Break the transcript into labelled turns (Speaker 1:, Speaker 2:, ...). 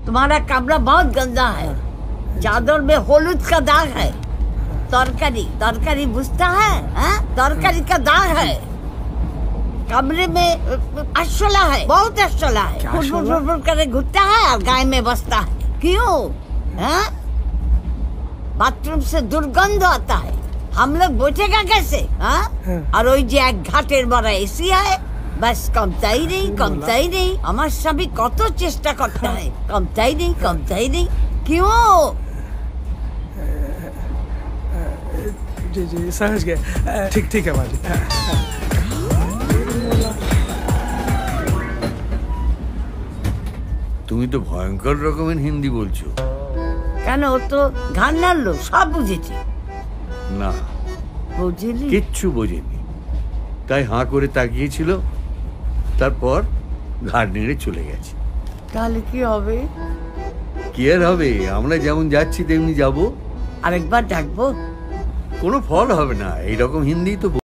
Speaker 1: तुम्हारा कमरा बहुत गंदा है, चादर में हलूद का दाग है, तरकारी तरकारी बुझता है, तरकारी का दाग है, कमरे में अशोला है, बहुत अशोला है, फुट करे घुटता है और गाय में बसता है। क्यों? बाथरूम से दुर्गंध आता है, हम लोग बैठेगा कैसे? और ওই যে এক ঘাটের বড় এসি है, बस कमताई नहीं। हमारे सभी कत चेष्टा करता है, कमताई नहीं। क्यों?
Speaker 2: जी समझ गए। ठीक है माजी।
Speaker 3: তুমি তো ভয়ঙ্কর রকমের হিন্দি বলছো।
Speaker 1: কেন? ও তো ঘাড় নাড়লো, সব বুঝেছে।
Speaker 3: না,
Speaker 1: বুঝিনি,
Speaker 3: কিচ্ছু বোঝেনি, তাই হাঁ করে তাকিয়েছিল, তারপর ঘাড় নেড়ে চলে গেছে।
Speaker 1: তাহলে কি হবে?
Speaker 3: কি আর হবে, আমরা যেমন যাচ্ছি তেমনি যাব।
Speaker 1: আরেকবার ডাকবো?
Speaker 3: কোনো ফল হবে না, এইরকম হিন্দি তো